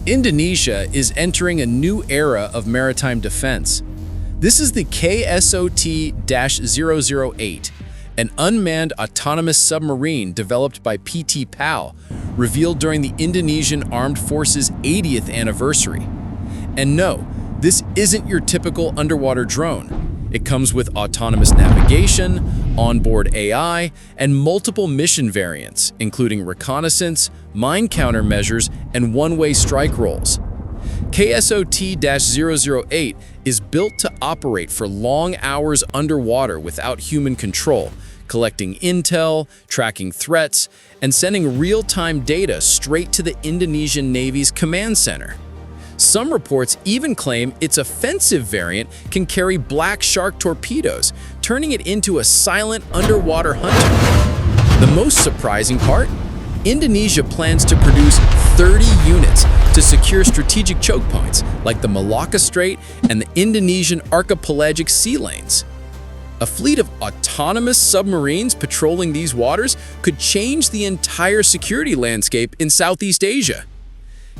Indonesia is entering a new era of maritime defense. This is the KSOT-008, an unmanned autonomous submarine developed by PT PAL, revealed during the Indonesian Armed Forces' 80th anniversary. And no, this isn't your typical underwater drone. It comes with autonomous navigation, onboard AI, and multiple mission variants, including reconnaissance, mine countermeasures, and one-way strike roles. KSOT-008 is built to operate for long hours underwater without human control, collecting intel, tracking threats, and sending real-time data straight to the Indonesian Navy's command center. Some reports even claim its offensive variant can carry black shark torpedoes, turning it into a silent underwater hunter. The most surprising part? Indonesia plans to produce 30 units to secure strategic choke points like the Malacca Strait and the Indonesian archipelagic sea lanes. A fleet of autonomous submarines patrolling these waters could change the entire security landscape in Southeast Asia.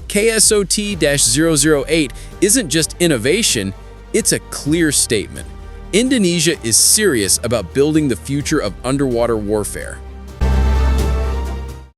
KSOT-008 isn't just innovation, it's a clear statement. Indonesia is serious about building the future of underwater warfare.